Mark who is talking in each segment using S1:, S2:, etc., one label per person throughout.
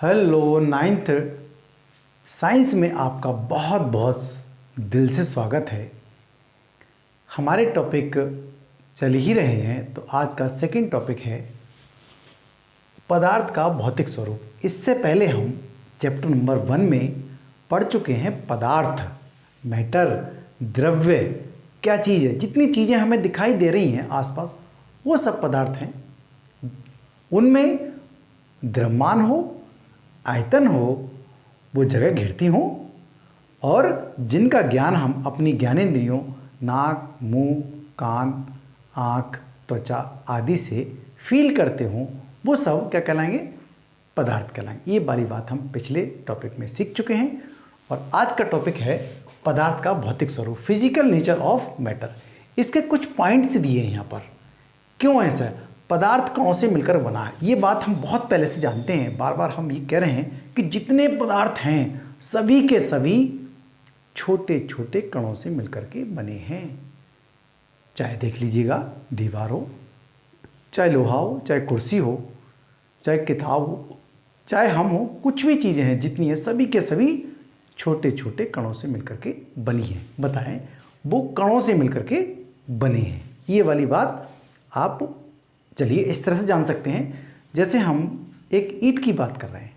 S1: Hello ninth science में आपका बहुत बहुत दिल से स्वागत है। हमारे टॉपिक चल ही रहे हैं, तो आज का सेकंड टॉपिक है पदार्थ का भौतिक स्वरूप। इससे पहले हम चैप्टर नंबर 1 में पढ़ चुके हैं पदार्थ, मैटर, द्रव्य क्या चीज़ है। जितनी चीज़ें हमें दिखाई दे रही हैं आसपास वो सब पदार्थ हैं। उनमें द्रव्यमान हो, आयतन हो, वो जगह घेरती हो और जिनका ज्ञान हम अपनी ज्ञानेंद्रियों नाक, मुंह, कान, आँख, त्वचा आदि से फील करते हों, वो सब क्या कहलाएंगे? पदार्थ कहलाएंगे। ये वाली बात हम पिछले टॉपिक में सीख चुके हैं और आज का टॉपिक है पदार्थ का भौतिक स्वरूप, फिजिकल नेचर ऑफ मैटर। इसके कुछ पॉइंट्स दिए हैं यहाँ पर। क्यों ऐसा है? पदार्थ कणों से मिलकर बना है। ये बात हम बहुत पहले से जानते हैं, बार बार हम ये कह रहे हैं कि जितने पदार्थ हैं सभी के सभी छोटे छोटे कणों से मिलकर के बने हैं। चाहे देख लीजिएगा दीवार हो, चाहे लोहा हो, चाहे कुर्सी हो, चाहे किताब हो, चाहे हम हो, कुछ भी चीज़ें हैं जितनी है सभी के सभी छोटे छोटे कणों से मिलकर के बनी हैं। बताएं, वो कणों से मिलकर के बने हैं। ये वाली बात आप चलिए इस तरह से जान सकते हैं। जैसे हम एक ईंट की बात कर रहे हैं,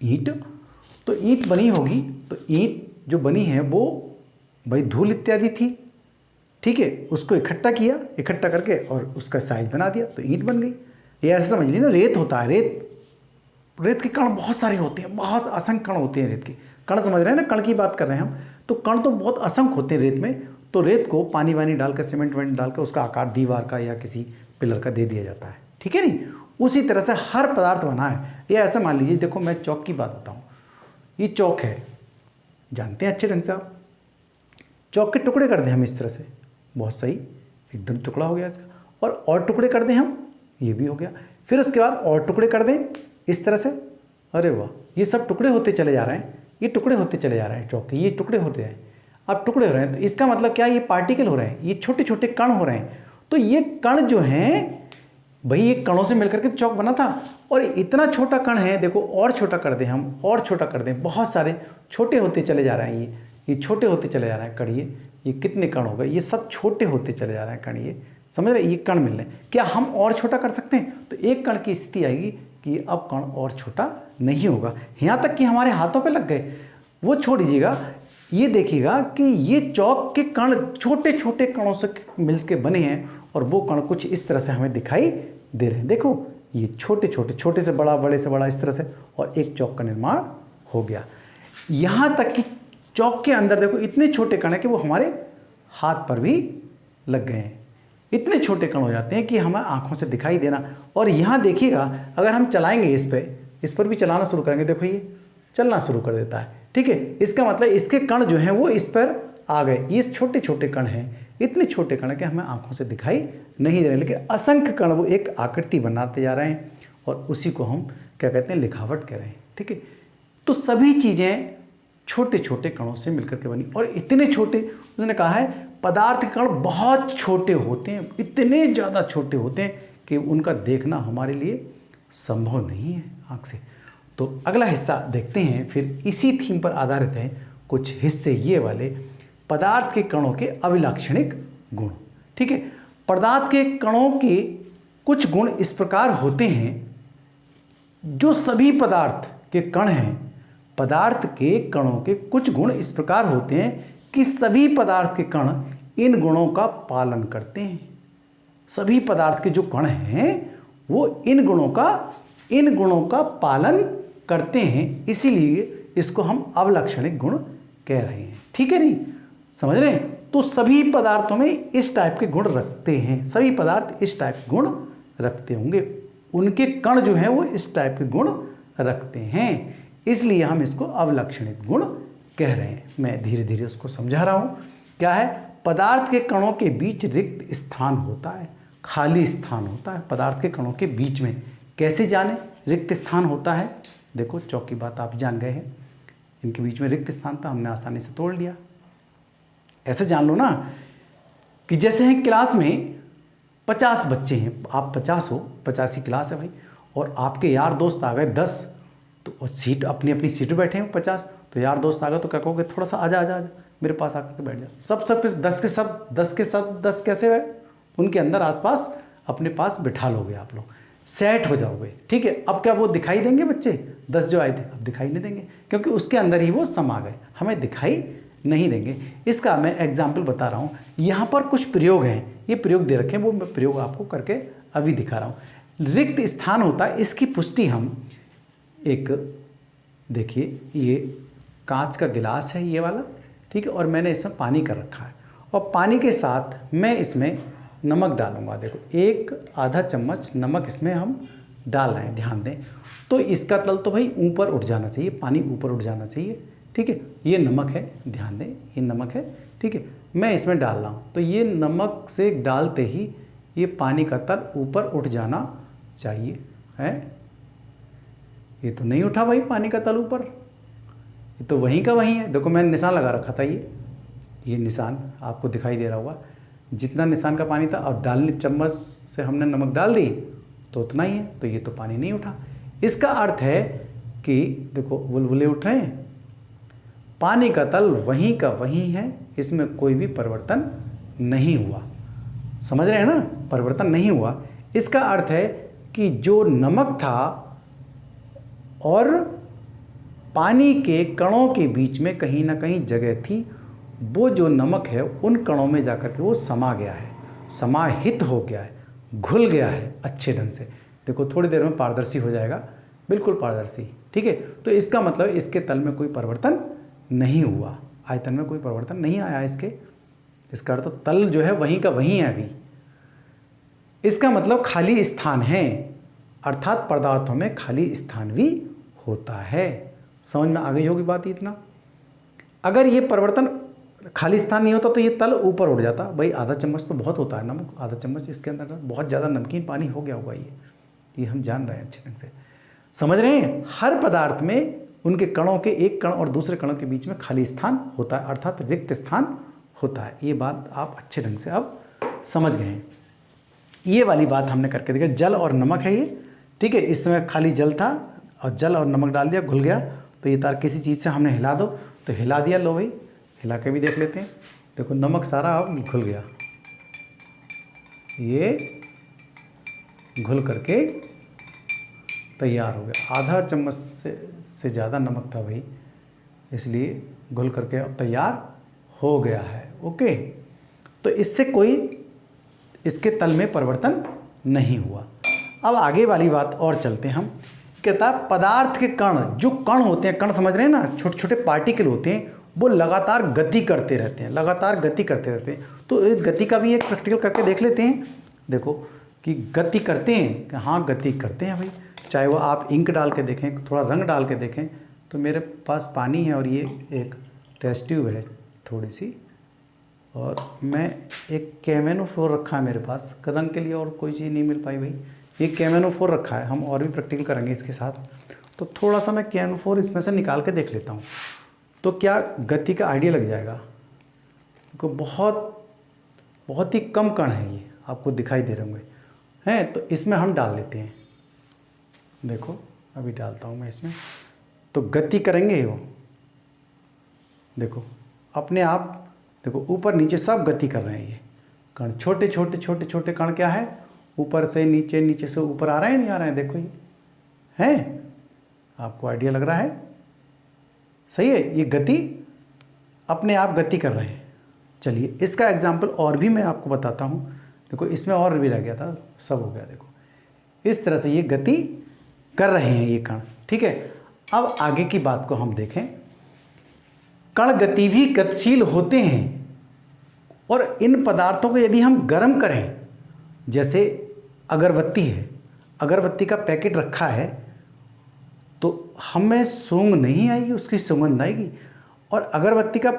S1: ईंट तो ईंट बनी होगी, तो ईंट जो बनी है वो भाई धूल इत्यादि थी, ठीक है, उसको इकट्ठा किया, इकट्ठा करके और उसका साइज बना दिया तो ईंट बन गई। ये ऐसे समझ ली ना, रेत होता है, रेत के कण बहुत सारे होते हैं, बहुत असंख्य कण होते हैं। रेत के कण समझ रहे हैं ना, कण की बात कर रहे हैं हम, तो कण तो बहुत असंख्य होते हैं रेत में। तो रेत को पानी वानी डालकर, सीमेंट वेंट डालकर उसका आकार दीवार का या किसी पिलर का दे दिया जाता है, ठीक है नहीं। उसी तरह से हर पदार्थ बना है। ये ऐसा मान लीजिए, देखो मैं चौक की बात बताऊँ, ये चौक है, जानते हैं अच्छे ढंग से आप। चौक के टुकड़े कर दें हम इस तरह से, बहुत सही, एकदम टुकड़ा हो गया इसका। और टुकड़े कर दें हम, ये भी हो गया। फिर उसके बाद और टुकड़े कर दें इस तरह से, अरे वाह, ये सब टुकड़े होते चले जा रहे हैं, ये टुकड़े होते चले जा रहे हैं चौक के, ये टुकड़े होते हैं। अब टुकड़े हो रहे हैं तो इसका मतलब क्या? ये पार्टिकल हो रहे हैं, ये छोटे छोटे कण हो रहे हैं। तो ये कण जो हैं भाई, ये कणों से मिलकर के चौक बना था। और इतना छोटा कण है, देखो और छोटा कर दें हम, और छोटा कर दें, बहुत सारे छोटे होते चले जा रहे हैं। ये छोटे होते चले जा रहे हैं कण। ये कितने कण हो गए? ये सब छोटे होते चले जा रहे हैं कण। ये समझ रहे, ये कण मिल रहे हैं। क्या हम और छोटा कर सकते हैं? तो एक कण की स्थिति आएगी कि अब कण और छोटा नहीं होगा, यहाँ तक कि हमारे हाथों पर लग गए। वो छोड़ दीजिएगा, ये देखिएगा कि ये चौक के कण छोटे छोटे कणों से मिलके बने हैं और वो कण कुछ इस तरह से हमें दिखाई दे रहे हैं। देखो ये छोटे छोटे, छोटे से बड़ा, बड़े से बड़ा, इस तरह से, और एक चौक का निर्माण हो गया। यहाँ तक कि चौक के अंदर देखो इतने छोटे कण हैं कि वो हमारे हाथ पर भी लग गए हैं। इतने छोटे कण हो जाते हैं कि हमें आँखों से दिखाई देना। और यहाँ देखिएगा, अगर हम चलाएँगे इस पर भी चलाना शुरू करेंगे, देखो ये चलना शुरू कर देता है, ठीक है। इसका मतलब इसके कण जो हैं वो इस पर आ गए। ये छोटे छोटे कण हैं, इतने छोटे कण कि हमें आंखों से दिखाई नहीं दे रहे, लेकिन असंख्य कण वो एक आकृति बनाते जा रहे हैं और उसी को हम क्या कहते हैं? लिखावट कह रहे हैं, ठीक है। तो सभी चीज़ें छोटे छोटे कणों से मिलकर के बनी। और इतने छोटे, उसने कहा है पदार्थ के कण बहुत छोटे होते हैं, इतने ज़्यादा छोटे होते हैं कि उनका देखना हमारे लिए संभव नहीं है आँख से। तो अगला हिस्सा देखते हैं, फिर इसी थीम पर आधारित है कुछ हिस्से ये वाले, पदार्थ के कणों के अभिलाक्षणिक गुण, ठीक है। पदार्थ के कणों के कुछ गुण इस प्रकार होते हैं, जो सभी पदार्थ के कण हैं, पदार्थ के कणों के कुछ गुण इस प्रकार होते हैं कि सभी पदार्थ के कण इन गुणों का पालन करते हैं। सभी पदार्थ के जो कण हैं वो इन गुणों का पालन करते हैं, इसीलिए इसको हम अवलक्षणिक गुण कह रहे हैं, ठीक है नहीं, समझ रहे हैं। तो सभी पदार्थों में इस टाइप के गुण रखते हैं, सभी पदार्थ इस टाइप के गुण रखते होंगे, उनके कण जो हैं वो इस टाइप के गुण रखते हैं, इसलिए हम इसको अवलक्षणिक गुण कह रहे हैं। मैं धीरे धीरे उसको समझा रहा हूँ। क्या है? पदार्थ के कणों के बीच रिक्त स्थान होता है, खाली स्थान होता है पदार्थ के कणों के बीच में। कैसे जाने रिक्त स्थान होता है? देखो चौक की बात आप जान गए हैं, इनके बीच में रिक्त स्थान था, हमने आसानी से तोड़ लिया। ऐसे जान लो ना कि जैसे हैं क्लास में 50 बच्चे हैं, आप 50 हो, 50 की क्लास है भाई, और आपके यार दोस्त आ गए 10, तो और सीट अपनी अपनी सीट पर बैठे हैं 50, तो यार दोस्त आ गए तो क्या कहोगे, थोड़ा सा आजा आजा आजा मेरे पास आकर के बैठ जा। सब सब के 10 कैसे है, उनके अंदर आसपास अपने पास बिठा लोगे आप लोग, सेट हो जाओगे। ठीक है, अब क्या वो दिखाई देंगे बच्चे 10 जो आए थे, अब दिखाई नहीं देंगे क्योंकि उसके अंदर ही वो समा गए, हमें दिखाई नहीं देंगे। इसका मैं एग्जाम्पल बता रहा हूँ। यहाँ पर कुछ प्रयोग हैं, ये प्रयोग दे रखे हैं, वो मैं प्रयोग आपको करके अभी दिखा रहा हूँ। रिक्त स्थान होता है, इसकी पुष्टि हम एक, देखिए ये कांच का गिलास है ये वाला, ठीक है, और मैंने इसमें पानी कर रखा है और पानी के साथ मैं इसमें नमक डालूंगा। देखो एक आधा चम्मच नमक इसमें हम डाल रहे हैं, ध्यान दें। तो इसका तल तो भाई ऊपर उठ जाना चाहिए, पानी ऊपर उठ जाना चाहिए। ठीक है, ये नमक है, ध्यान दें ये नमक है। ठीक है, मैं इसमें डाल रहा हूँ, तो ये नमक से डालते ही ये पानी का तल ऊपर उठ जाना चाहिए है। ये तो नहीं उठा भाई पानी का तल ऊपर, ये तो वहीं का वहीं है। देखो मैंने निशान लगा रखा था, ये निशान आपको दिखाई दे रहा होगा, जितना निशान का पानी था, अब डालने चम्मच से हमने नमक डाल दी तो उतना ही है, तो ये तो पानी नहीं उठा। इसका अर्थ है कि देखो बुलबुले उठ रहे हैं, पानी का तल वहीं का वहीं है, इसमें कोई भी परिवर्तन नहीं हुआ। समझ रहे हैं ना, परिवर्तन नहीं हुआ। इसका अर्थ है कि जो नमक था और पानी के कणों के बीच में कहीं ना कहीं जगह थी, वो जो नमक है उन कणों में जाकर के वो समा गया है, समाहित हो गया है, घुल गया है अच्छे ढंग से। देखो थोड़ी देर में पारदर्शी हो जाएगा, बिल्कुल पारदर्शी। ठीक है, तो इसका मतलब इसके तल में कोई परिवर्तन नहीं हुआ, आयतन में कोई परिवर्तन नहीं आया इसका अर्थ तो तल जो है वहीं का वहीं है अभी। इसका मतलब खाली स्थान है, अर्थात पदार्थों में खाली स्थान भी होता है। समझ में आ गई होगी बात इतना। अगर ये परिवर्तन खाली स्थान नहीं होता तो ये तल ऊपर उठ जाता। भाई आधा चम्मच तो बहुत होता है नमक, आधा चम्मच इसके अंदर बहुत ज़्यादा नमकीन पानी हो गया होगा, ये हम जान रहे हैं अच्छे ढंग से। समझ रहे हैं, हर पदार्थ में उनके कणों के एक कण और दूसरे कणों के बीच में खाली स्थान होता है, अर्थात रिक्त स्थान होता है। ये बात आप अच्छे ढंग से अब समझ गए हैं। ये वाली बात हमने करके देखा, जल और नमक है ये। ठीक है, इसमें खाली जल था और जल और नमक डाल दिया, घुल गया, तो ये तार किसी चीज़ से हमने हिला दो तो हिला दिया। लो भाई हिला के भी देख लेते हैं। देखो नमक सारा अब घुल गया, ये घुल करके तैयार हो गया। आधा चम्मच से ज़्यादा नमक था भाई, इसलिए घुल करके अब तैयार हो गया है। ओके, तो इससे कोई इसके तल में परिवर्तन नहीं हुआ। अब आगे वाली बात और चलते हैं हम। कहता है पदार्थ के कण, जो कण होते हैं, कण समझ रहे हैं ना, छोटे छोटे पार्टिकल होते हैं, वो लगातार गति करते रहते हैं, लगातार गति करते रहते हैं। तो इस गति का भी एक प्रैक्टिकल करके देख लेते हैं। देखो कि गति करते हैं, हाँ गति करते हैं भाई, चाहे वो आप इंक डाल के देखें, थोड़ा रंग डाल के देखें। तो मेरे पास पानी है और ये एक टेस्ट ट्यूब है थोड़ी सी, और मैं एक कैमेनोफोर रखा है मेरे पास, रंग के लिए और कोई चीज़ नहीं मिल पाई भाई, ये कैमेनोफोर रखा है। हम और भी प्रैक्टिकल करेंगे इसके साथ, तो थोड़ा सा मैं कैमेनोफोर इसमें से निकाल के देख लेता हूँ, तो क्या गति का आइडिया लग जाएगा। क्योंकि बहुत ही कम कण है, ये आपको दिखाई दे रहे होंगे हैं, तो इसमें हम डाल लेते हैं। देखो अभी डालता हूँ मैं इसमें, तो गति करेंगे वो, देखो अपने आप, देखो ऊपर नीचे सब गति कर रहे हैं ये कण, छोटे छोटे छोटे छोटे कण क्या है, ऊपर से नीचे, नीचे से ऊपर आ रहे हैं, नहीं आ रहे हैं, देखो ये हैं, आपको आइडिया लग रहा है, सही है, ये गति अपने आप गति कर रहे हैं। चलिए इसका एग्जाम्पल और भी मैं आपको बताता हूँ। देखो इसमें और भी रह गया था, सब हो गया। देखो इस तरह से ये गति कर रहे हैं ये कण, ठीक है। अब आगे की बात को हम देखें, कण गति भी गतिशील होते हैं, और इन पदार्थों को यदि हम गर्म करें, जैसे अगरबत्ती है, अगरबत्ती का पैकेट रखा है, तो हमें सूंघ नहीं आएगी, उसकी सुगंध आएगी, और अगरबत्ती का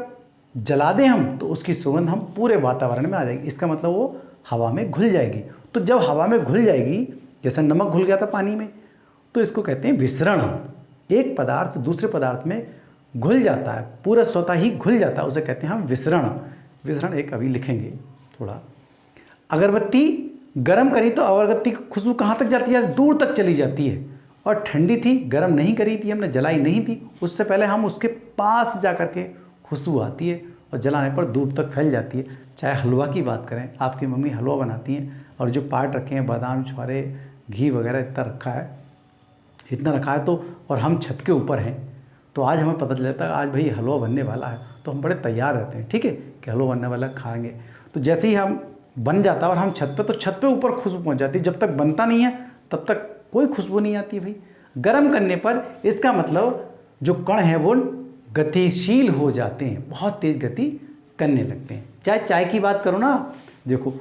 S1: जला दें हम तो उसकी सुगंध हम पूरे वातावरण में आ जाएगी। इसका मतलब वो हवा में घुल जाएगी। तो जब हवा में घुल जाएगी, जैसे नमक घुल गया था पानी में, तो इसको कहते हैं विसरण। एक पदार्थ दूसरे पदार्थ में घुल जाता है, पूरा स्वतः ही घुल जाता है, उसे कहते हैं हम विसरण। विसरण एक अभी लिखेंगे थोड़ा। अगरबत्ती गर्म करी तो अगरबत्ती की खुशबू कहाँ तक जाती है, दूर तक चली जाती है, और ठंडी थी, गर्म नहीं करी थी हमने, जलाई नहीं थी, उससे पहले हम उसके पास जा कर के खुशबू आती है और जलाने पर दूर तक फैल जाती है। चाहे हलवा की बात करें, आपकी मम्मी हलवा बनाती हैं और जो पार्ट रखे हैं बादाम छुआरे घी वगैरह इतना रखा है तो, और हम छत के ऊपर हैं, तो आज हमें पता चल जाता है आज भाई हलवा बनने वाला है, तो हम बड़े तैयार रहते हैं, ठीक है, कि हलवा बनने वाला खाएंगे। तो जैसे ही हम बन जाता है और हम छत पे, तो छत पे ऊपर खुशबू पहुंच जाती है। जब तक बनता नहीं है तब तक कोई खुशबू नहीं आती भाई। गर्म करने पर इसका मतलब जो कण है वो गतिशील हो जाते हैं, बहुत तेज़ गति करने लगते हैं। चाहे चाय की बात करो ना, देखो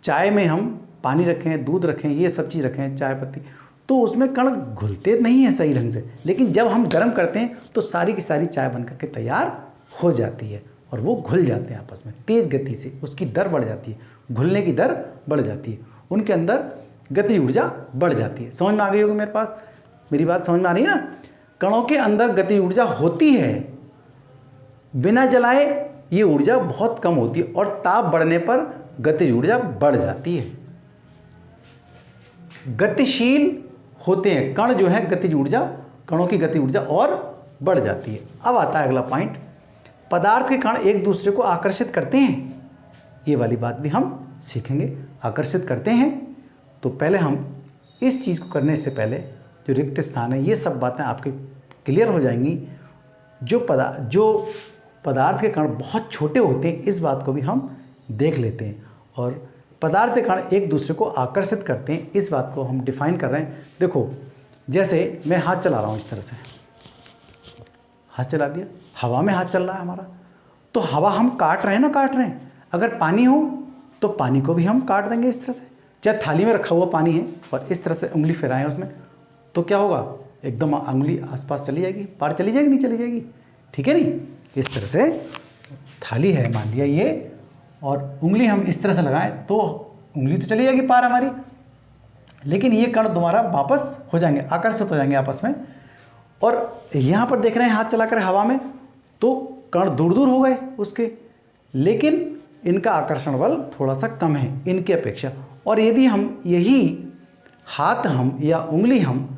S1: चाय में हम पानी रखें, दूध रखें, ये सब चीज़ रखें, चाय पत्ती, तो उसमें कण घुलते नहीं है सही ढंग से, लेकिन जब हम गर्म करते हैं तो सारी की सारी चाय बन करके तैयार हो जाती है और वो घुल जाते हैं आपस में तेज़ गति से, उसकी दर बढ़ जाती है, घुलने की दर बढ़ जाती है, उनके अंदर गति ऊर्जा बढ़ जाती है। समझ में आ गई होगी मेरे पास, मेरी बात समझ में आ रही है ना। कणों के अंदर गति ऊर्जा होती है, बिना जलाए ये ऊर्जा बहुत कम होती है और ताप बढ़ने पर गति ऊर्जा बढ़ जाती है। गतिशील होते हैं कण जो है, गति ऊर्जा, कणों की गति ऊर्जा और बढ़ जाती है। अब आता है अगला पॉइंट, पदार्थ के कण एक दूसरे को आकर्षित करते हैं, ये वाली बात भी हम सीखेंगे। आकर्षित करते हैं तो पहले हम इस चीज़ को करने से पहले जो रिक्त स्थान है, ये सब बातें आपके क्लियर हो जाएंगी। जो पदार्थ के कण बहुत छोटे होते हैं, इस बात को भी हम देख लेते हैं, और पदार्थ के कण एक दूसरे को आकर्षित करते हैं, इस बात को हम डिफाइन कर रहे हैं। देखो जैसे मैं हाथ चला रहा हूँ, इस तरह से हाथ चला दिया, हवा में हाथ चल रहा है हमारा, तो हवा हम काट रहे हैं। अगर पानी हो तो पानी को भी हम काट देंगे इस तरह से। चाहे थाली में रखा हुआ पानी है और इस तरह से उंगली फिराएं उसमें, तो क्या होगा, एकदम उंगली आसपास चली जाएगी, पार चली जाएगी, नहीं चली जाएगी, ठीक है नहीं। इस तरह से थाली है मान लिया ये, और उंगली हम इस तरह से लगाएं तो उंगली तो चली जाएगी पार हमारी, लेकिन ये कण दोबारा वापस हो जाएंगे, आकर्षित हो जाएंगे आपस में। और यहाँ पर देख रहे हैं हाथ चलाकर हवा में, तो कण दूर दूर हो गए उसके, लेकिन इनका आकर्षण बल थोड़ा सा कम है इनकी अपेक्षा। और यदि हम यही हाथ हम या उंगली हम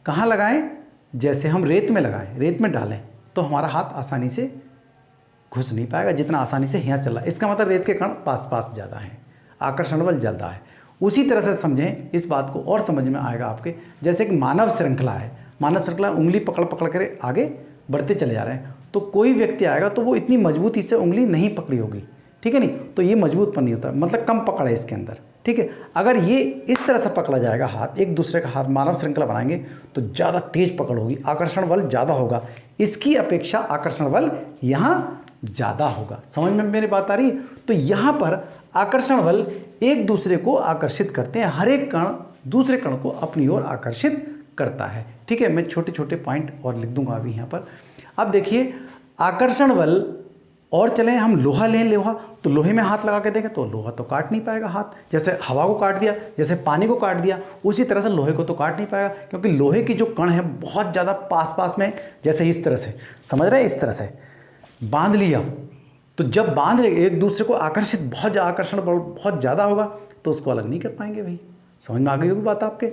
S1: कहाँ लगाएं, जैसे हम रेत में लगाएं, रेत में डालें, तो हमारा हाथ आसानी से घुस नहीं पाएगा जितना आसानी से यहाँ चल रहा है। इसका मतलब रेत के कण पास पास ज़्यादा हैं, आकर्षण बल ज़्यादा है। उसी तरह से समझें इस बात को, और समझ में आएगा आपके। जैसे एक मानव श्रृंखला है, मानव श्रृंखला उंगली पकड़ पकड़ कर आगे बढ़ते चले जा रहे हैं, तो कोई व्यक्ति आएगा तो वो इतनी मजबूती से उंगली नहीं पकड़ी होगी, ठीक है नहीं, तो ये मजबूत नहीं होता, मतलब कम पकड़ है इसके अंदर, ठीक है। अगर ये इस तरह से पकड़ा जाएगा हाथ, एक दूसरे का हाथ मानव श्रृंखला बनाएंगे तो ज़्यादा तेज पकड़ होगी, आकर्षण बल ज़्यादा होगा, इसकी अपेक्षा आकर्षण बल यहाँ ज़्यादा होगा। समझ में मेरी बात आ रही है। तो यहाँ पर आकर्षण बल एक दूसरे को आकर्षित करते हैं, हर एक कण दूसरे कण को अपनी ओर आकर्षित करता है, ठीक है। मैं छोटे छोटे पॉइंट और लिख दूंगा अभी यहाँ पर। अब देखिए आकर्षण बल, और चलें हम लोहा लें, लोहा, तो लोहे में हाथ लगा के देखें तो लोहा तो काट नहीं पाएगा हाथ, जैसे हवा को काट दिया, जैसे पानी को काट दिया, उसी तरह से लोहे को तो काट नहीं पाएगा, क्योंकि लोहे की जो कण है बहुत ज़्यादा पास पास में, जैसे इस तरह से, समझ रहे हैं, इस तरह से बांध लिया, तो जब बांध लेंगे एक दूसरे को आकर्षित, बहुत आकर्षण बल बहुत ज़्यादा होगा, तो उसको अलग नहीं कर पाएंगे भाई। समझ में आ गई होगी बात आपके।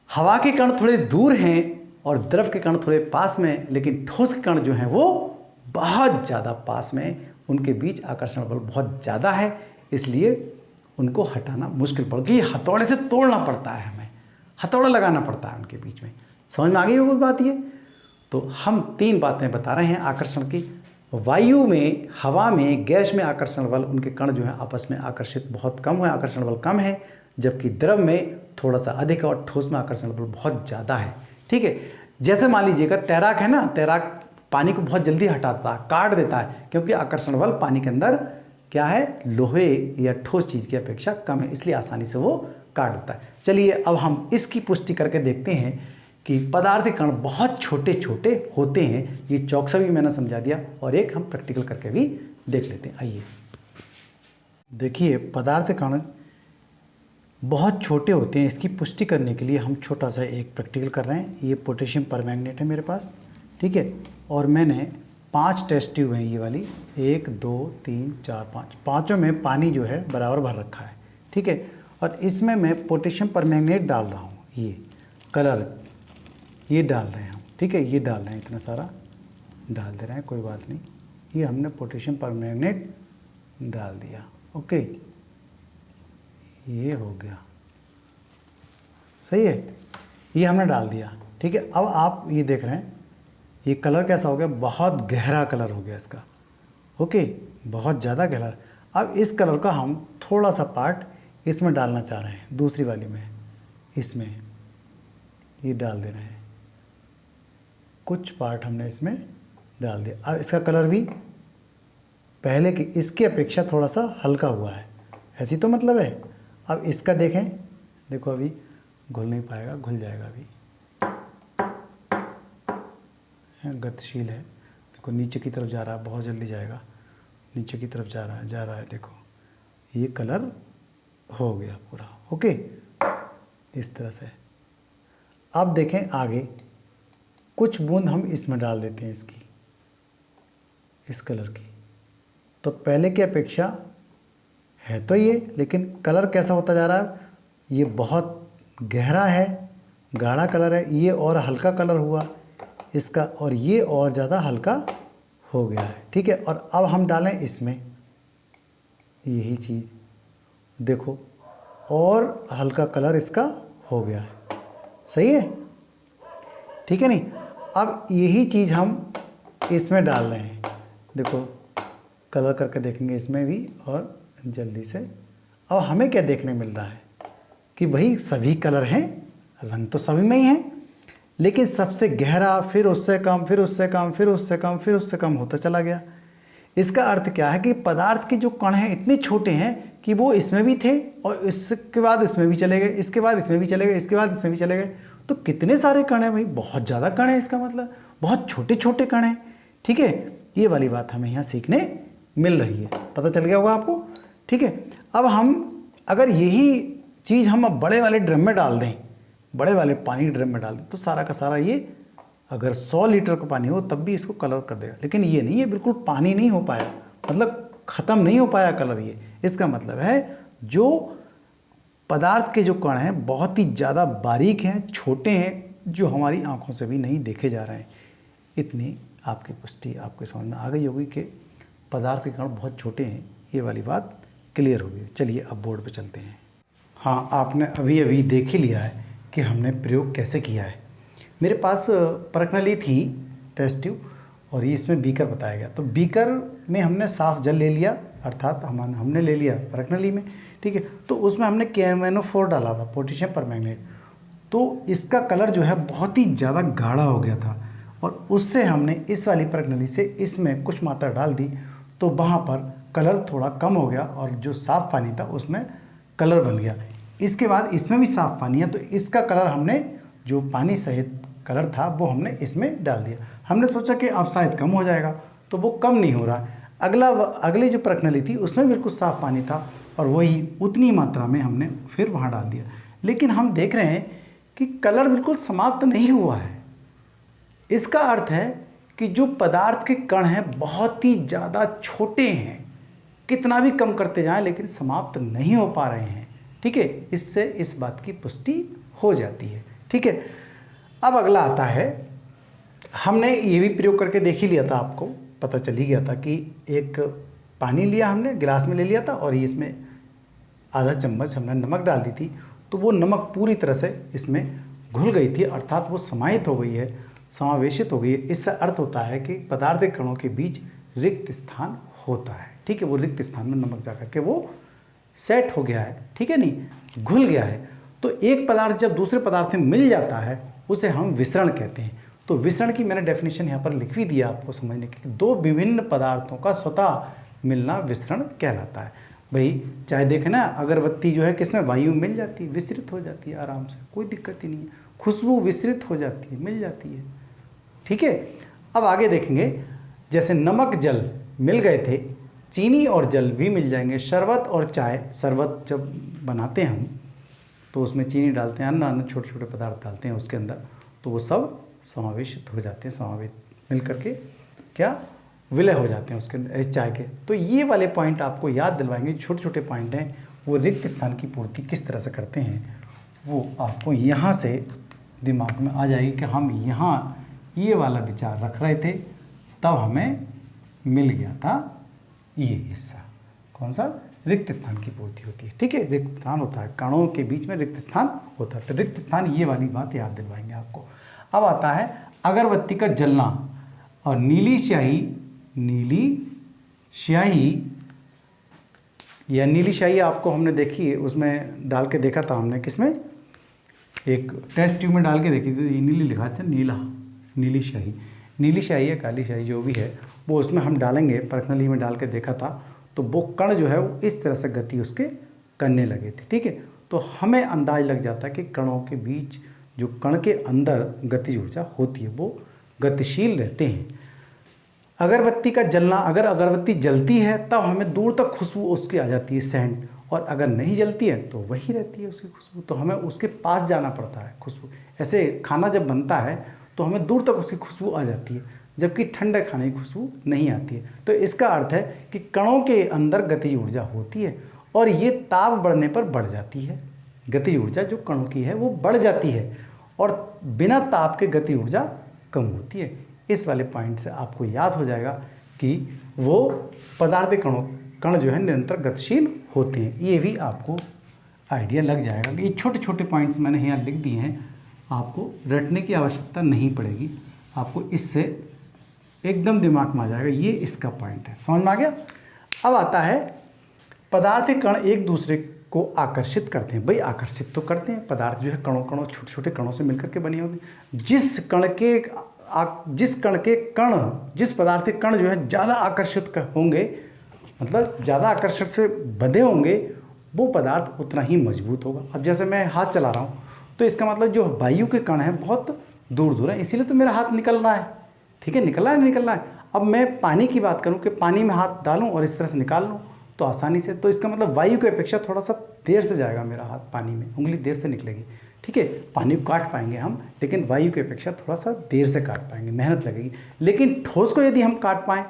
S1: हवा के कण थोड़े दूर हैं और द्रव के कण थोड़े पास में, लेकिन ठोस के कण जो हैं वो बहुत ज़्यादा पास में, उनके बीच आकर्षण बल बहुत ज़्यादा है, इसलिए उनको हटाना मुश्किल पड़ता है, हथौड़े से तोड़ना पड़ता है, हमें हथौड़ा लगाना पड़ता है उनके बीच में। समझ में आ गई होगी बात ये। तो हम 3 बातें बता रहे हैं आकर्षण की। वायु में, हवा में, गैस में आकर्षण बल, उनके कण जो है आपस में आकर्षित बहुत कम है, आकर्षण बल कम है, जबकि द्रव में थोड़ा सा अधिक है और ठोस में आकर्षण बल बहुत ज़्यादा है, ठीक है। जैसे मान लीजिएगा तैराक है ना, तैराक पानी को बहुत जल्दी हटाता है, काट देता है, क्योंकि आकर्षण बल पानी के अंदर क्या है, लोहे या ठोस चीज़ की अपेक्षा कम है, इसलिए आसानी से वो काट देता है। चलिए अब हम इसकी पुष्टि करके देखते हैं कि पदार्थ कण बहुत छोटे छोटे होते हैं। ये चौक से भी मैंने समझा दिया, और एक हम प्रैक्टिकल करके भी देख लेते हैं। आइए देखिए, पदार्थ कण बहुत छोटे होते हैं, इसकी पुष्टि करने के लिए हम छोटा सा एक प्रैक्टिकल कर रहे हैं। ये पोटेशियम परमैंगनेट है मेरे पास, ठीक है, और मैंने 5 टेस्ट ट्यूब हैं ये वाली, 1 2 3 4 5, पाँचों में पानी जो है बराबर भर रखा है, ठीक है। और इसमें मैं पोटेशियम परमैंगनेट डाल रहा हूँ, ये कलर ये डाल रहे हैं हम, ठीक है, ये डाल रहे हैं, इतना सारा डाल दे रहे हैं, कोई बात नहीं। ये हमने पोटेशियम परमैंगनेट डाल दिया, ओके, ये हो गया, सही है, ये हमने डाल दिया, ठीक है। अब आप ये देख रहे हैं ये कलर कैसा हो गया, बहुत गहरा कलर हो गया इसका, ओके, बहुत ज़्यादा गहरा। अब इस कलर का हम थोड़ा सा पार्ट इसमें डालना चाह रहे हैं, दूसरी वाली में, इसमें ये डाल दे रहे हैं, कुछ पार्ट हमने इसमें डाल दिया। अब इसका कलर भी पहले की इसकी अपेक्षा थोड़ा सा हल्का हुआ है, ऐसी तो मतलब है। अब इसका देखें, देखो अभी घुल नहीं पाएगा, घुल जाएगा, अभी गतिशील है, देखो नीचे की तरफ जा रहा है, बहुत जल्दी जाएगा, नीचे की तरफ जा रहा है, देखो ये कलर हो गया पूरा, ओके, इस तरह से। अब देखें आगे, कुछ बूंद हम इसमें डाल देते हैं इसकी, इस कलर की, तो पहले की अपेक्षा है तो ये, लेकिन कलर कैसा होता जा रहा है, ये बहुत गहरा है, गाढ़ा कलर है, ये और हल्का कलर हुआ इसका, और ये और ज़्यादा हल्का हो गया है, ठीक है। और अब हम डालें इसमें यही चीज़, देखो और हल्का कलर इसका हो गया है, सही है, ठीक है नहीं। अब यही चीज़ हम इसमें डाल रहे हैं, देखो कलर करके देखेंगे इसमें भी, और जल्दी से। अब हमें क्या देखने मिल रहा है कि भाई सभी कलर हैं, रंग तो सभी में ही हैं, लेकिन सबसे गहरा, फिर उससे कम, फिर उससे कम, फिर उससे कम, फिर उससे कम होता चला गया। इसका अर्थ क्या है कि पदार्थ के जो कण हैं इतने छोटे हैं कि वो इसमें भी थे, और इसके बाद इसमें भी चले गए, इसके बाद इसमें भी चले गए, इसके बाद इसमें भी चले गए। तो कितने सारे कण हैं भाई, बहुत ज़्यादा कण है, इसका मतलब बहुत छोटे छोटे कण हैं, ठीक है। ये वाली बात हमें यहाँ सीखने मिल रही है, पता चल गया होगा आपको, ठीक है। अब हम अगर यही चीज़ हम अब बड़े वाले ड्रम में डाल दें, बड़े वाले पानी ड्रम में डाल दें, तो सारा का सारा ये अगर 100 लीटर का पानी हो तब भी इसको कलर कर देगा। लेकिन ये नहीं, ये बिल्कुल पानी नहीं हो पाया, मतलब ख़त्म नहीं हो पाया कलर ये। इसका मतलब है जो पदार्थ के जो कण हैं बहुत ही ज़्यादा बारीक हैं, छोटे हैं, जो हमारी आँखों से भी नहीं देखे जा रहे हैं। इतनी आपकी पुष्टि आपके समझ में आ गई होगी कि पदार्थ के कण बहुत छोटे हैं, ये वाली बात क्लियर होगी। चलिए अब बोर्ड पे चलते हैं। हाँ, आपने अभी अभी देख ही लिया है कि हमने प्रयोग कैसे किया है। मेरे पास परख नली थी टेस्ट ट्यूब, और ये इसमें बीकर बताया गया। तो बीकर में हमने साफ़ जल ले लिया, अर्थात हमने ले लिया परख नली में, ठीक है। तो उसमें हमने KMnO4 डाला था, पोटेशियम परमैंगनेट। तो इसका कलर जो है बहुत ही ज़्यादा गाढ़ा हो गया था, और उससे हमने इस वाली परख नली से इसमें कुछ मात्रा डाल दी, तो वहाँ पर कलर थोड़ा कम हो गया, और जो साफ़ पानी था उसमें कलर बन गया। इसके बाद इसमें भी साफ़ पानी है, तो इसका कलर हमने, जो पानी सहित कलर था वो हमने इसमें डाल दिया। हमने सोचा कि अब शायद कम हो जाएगा, तो वो कम नहीं हो रहा। अगली जो परख नली थी उसमें बिल्कुल साफ़ पानी था, और वही उतनी मात्रा में हमने फिर वहाँ डाल दिया। लेकिन हम देख रहे हैं कि कलर बिल्कुल समाप्त नहीं हुआ है। इसका अर्थ है कि जो पदार्थ के कण हैं बहुत ही ज़्यादा छोटे हैं, कितना भी कम करते जाएं लेकिन समाप्त नहीं हो पा रहे हैं, ठीक है। इससे इस बात की पुष्टि हो जाती है, ठीक है। अब अगला आता है, हमने ये भी प्रयोग करके देख ही लिया था, आपको पता चल ही गया था कि एक पानी लिया हमने, गिलास में ले लिया था, और ये इसमें आधा चम्मच हमने नमक डाल दी थी। तो वो नमक पूरी तरह से इसमें घुल गई थी, अर्थात वो समाहित हो गई है, समावेशित हो गई है। इससे अर्थ होता है कि पदार्थ के कणों के बीच रिक्त स्थान होता है, ठीक है। वो रिक्त स्थान में नमक जा करके वो सेट हो गया है, ठीक है, नहीं घुल गया है। तो एक पदार्थ जब दूसरे पदार्थ में मिल जाता है उसे हम विसरण कहते हैं। तो विसरण की मैंने डेफिनेशन यहाँ पर लिख भी दिया आपको समझने की, दो विभिन्न पदार्थों का स्वतः मिलना विसरण कहलाता है। भाई चाहे देखें ना, अगरबत्ती जो है किसमें, वायु में मिल जाती है, विसरित हो जाती है आराम से, कोई दिक्कत ही नहीं है। खुशबू विसरित हो जाती है, मिल जाती है, ठीक है। अब आगे देखेंगे, जैसे नमक जल मिल गए थे, चीनी और जल भी मिल जाएंगे। शरबत और चाय, शरबत जब बनाते हैं हम तो उसमें चीनी डालते हैं, अन्य छोटे छोटे पदार्थ डालते हैं उसके अंदर, तो वो सब समावेशित हो जाते हैं, समावेश मिल करके क्या विलय हो जाते हैं उसके अंदर, इस चाय के। तो ये वाले पॉइंट आपको याद दिलवाएंगे, छोटे छोटे पॉइंट हैं, वो रिक्त स्थान की पूर्ति किस तरह से करते हैं वो आपको यहाँ से दिमाग में आ जाएगी कि हम यहाँ ये वाला विचार रख रहे थे, तब हमें मिल गया था ये हिस्सा। कौन सा? रिक्त स्थान की पूर्ति होती है। ठीक है, रिक्त स्थान होता है, कणों के बीच में रिक्त स्थान होता है। तो रिक्त स्थान, ये वाली बात याद दिलवाएंगे आपको। अब आता है अगरबत्ती का जलना और नीली स्याही आपको हमने देखी है, उसमें डाल के देखा था हमने, किसमें? एक टेस्ट ट्यूब में डाल के देखी थी। नीली लिखा था, नीली स्याही या काली स्याही जो भी है वो उसमें हम डालेंगे। पर्सनली में डाल के देखा था, तो वो कण जो है वो इस तरह से गति उसके करने लगे थे। ठीक है, तो हमें अंदाज लग जाता है कि कणों के बीच जो कण के अंदर गतिज ऊर्जा होती है वो गतिशील रहते हैं। अगरबत्ती का जलना, अगर अगरबत्ती जलती है तब हमें दूर तक खुशबू उसकी आ जाती है, सेंट, और अगर नहीं जलती है तो वही रहती है उसकी खुशबू, तो हमें उसके पास जाना पड़ता है खुशबू। ऐसे खाना जब बनता है तो हमें दूर तक उसकी खुशबू आ जाती है, जबकि ठंडे खाने की खुशबू नहीं आती है। तो इसका अर्थ है कि कणों के अंदर गतिज ऊर्जा होती है और ये ताप बढ़ने पर बढ़ जाती है। गतिज ऊर्जा जो कणों की है वो बढ़ जाती है और बिना ताप के गति ऊर्जा कम होती है। इस वाले पॉइंट से आपको याद हो जाएगा कि वो पदार्थीय कण जो है निरंतर गतिशील होते हैं। ये भी आपको आइडिया लग जाएगा कि ये छोटे छोटे पॉइंट्स मैंने यहाँ लिख दिए हैं, आपको रटने की आवश्यकता नहीं पड़ेगी, आपको इससे एकदम दिमाग में आ जाएगा। ये इसका पॉइंट है, समझ में आ गया। अब आता है पदार्थीय कण एक दूसरे को आकर्षित करते हैं। भाई आकर्षित तो करते हैं, पदार्थ जो है कणों छोटे छोटे कणों से मिलकर के बने होते हैं। जिस पदार्थ के कण जो है ज़्यादा आकर्षित होंगे, मतलब ज़्यादा आकर्षण से बंधे होंगे, वो पदार्थ उतना ही मजबूत होगा। अब जैसे मैं हाथ चला रहा हूँ तो इसका मतलब जो वायु के कण हैं बहुत दूर है, इसीलिए तो मेरा हाथ निकल रहा है। ठीक है, निकल रहा है, नहीं निकल रहा है। अब मैं पानी की बात करूँ कि पानी में हाथ डालूँ और इस तरह से निकाल लूँ तो आसानी से, तो इसका मतलब वायु की अपेक्षा थोड़ा सा देर से जाएगा मेरा हाथ पानी में, उंगली देर से निकलेगी। ठीक है, पानी को काट पाएंगे हम, लेकिन वायु की अपेक्षा थोड़ा सा देर से काट पाएंगे, मेहनत लगेगी। लेकिन ठोस को यदि हम काट पाएँ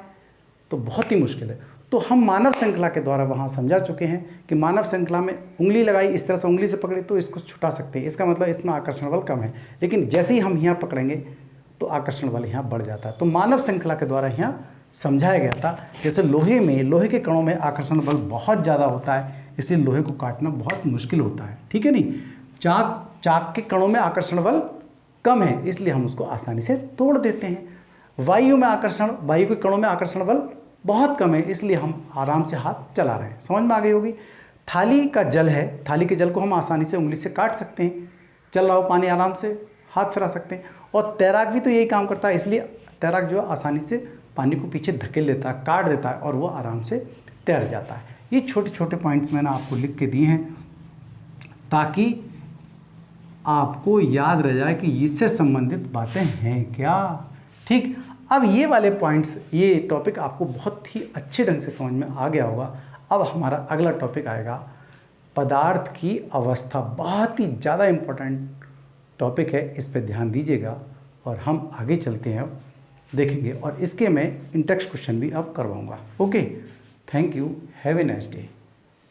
S1: तो बहुत ही मुश्किल है। तो हम मानव श्रृंखला के द्वारा वहाँ समझा चुके हैं कि मानव श्रृंखला में उंगली लगाई, इस तरह से उंगली से पकड़ी तो इसको छुटा सकते हैं, इसका मतलब इसमें आकर्षण बल कम है। लेकिन जैसे ही हम यहाँ पकड़ेंगे तो आकर्षण बल यहाँ बढ़ जाता है। तो मानव श्रृंखला के द्वारा यहाँ समझाया गया था। जैसे लोहे के कणों में आकर्षण बल बहुत ज़्यादा होता है, इसलिए लोहे को काटना बहुत मुश्किल होता है। ठीक है नहीं, चाक के कणों में आकर्षण बल कम है, इसलिए हम उसको आसानी से तोड़ देते हैं। वायु के कणों में आकर्षण बल बहुत कम है, इसलिए हम आराम से हाथ चला रहे हैं। समझ में आ गई होगी। थाली का जल है, थाली के जल को हम आसानी से उंगली से काट सकते हैं, चल रहा हो पानी आराम से हाथ फिरा सकते हैं। और तैराक भी तो यही काम करता है, इसलिए तैराक जो है आसानी से पानी को पीछे धकेल लेता है, काट देता है और वो आराम से तैर जाता है। ये छोटे छोटे पॉइंट्स मैंने आपको लिख के दिए हैं ताकि आपको याद रह जाए कि इससे संबंधित बातें हैं क्या। ठीक, अब ये वाले पॉइंट्स, ये टॉपिक आपको बहुत ही अच्छे ढंग से समझ में आ गया होगा। अब हमारा अगला टॉपिक आएगा पदार्थ की अवस्था। बहुत ही ज़्यादा इम्पोर्टेंट टॉपिक है, इस पर ध्यान दीजिएगा और हम आगे चलते हैं, अब देखेंगे। और इसके मैं इन टेक्स्ट क्वेश्चन भी अब करवाऊँगा। Okay, thank you, have a nice day.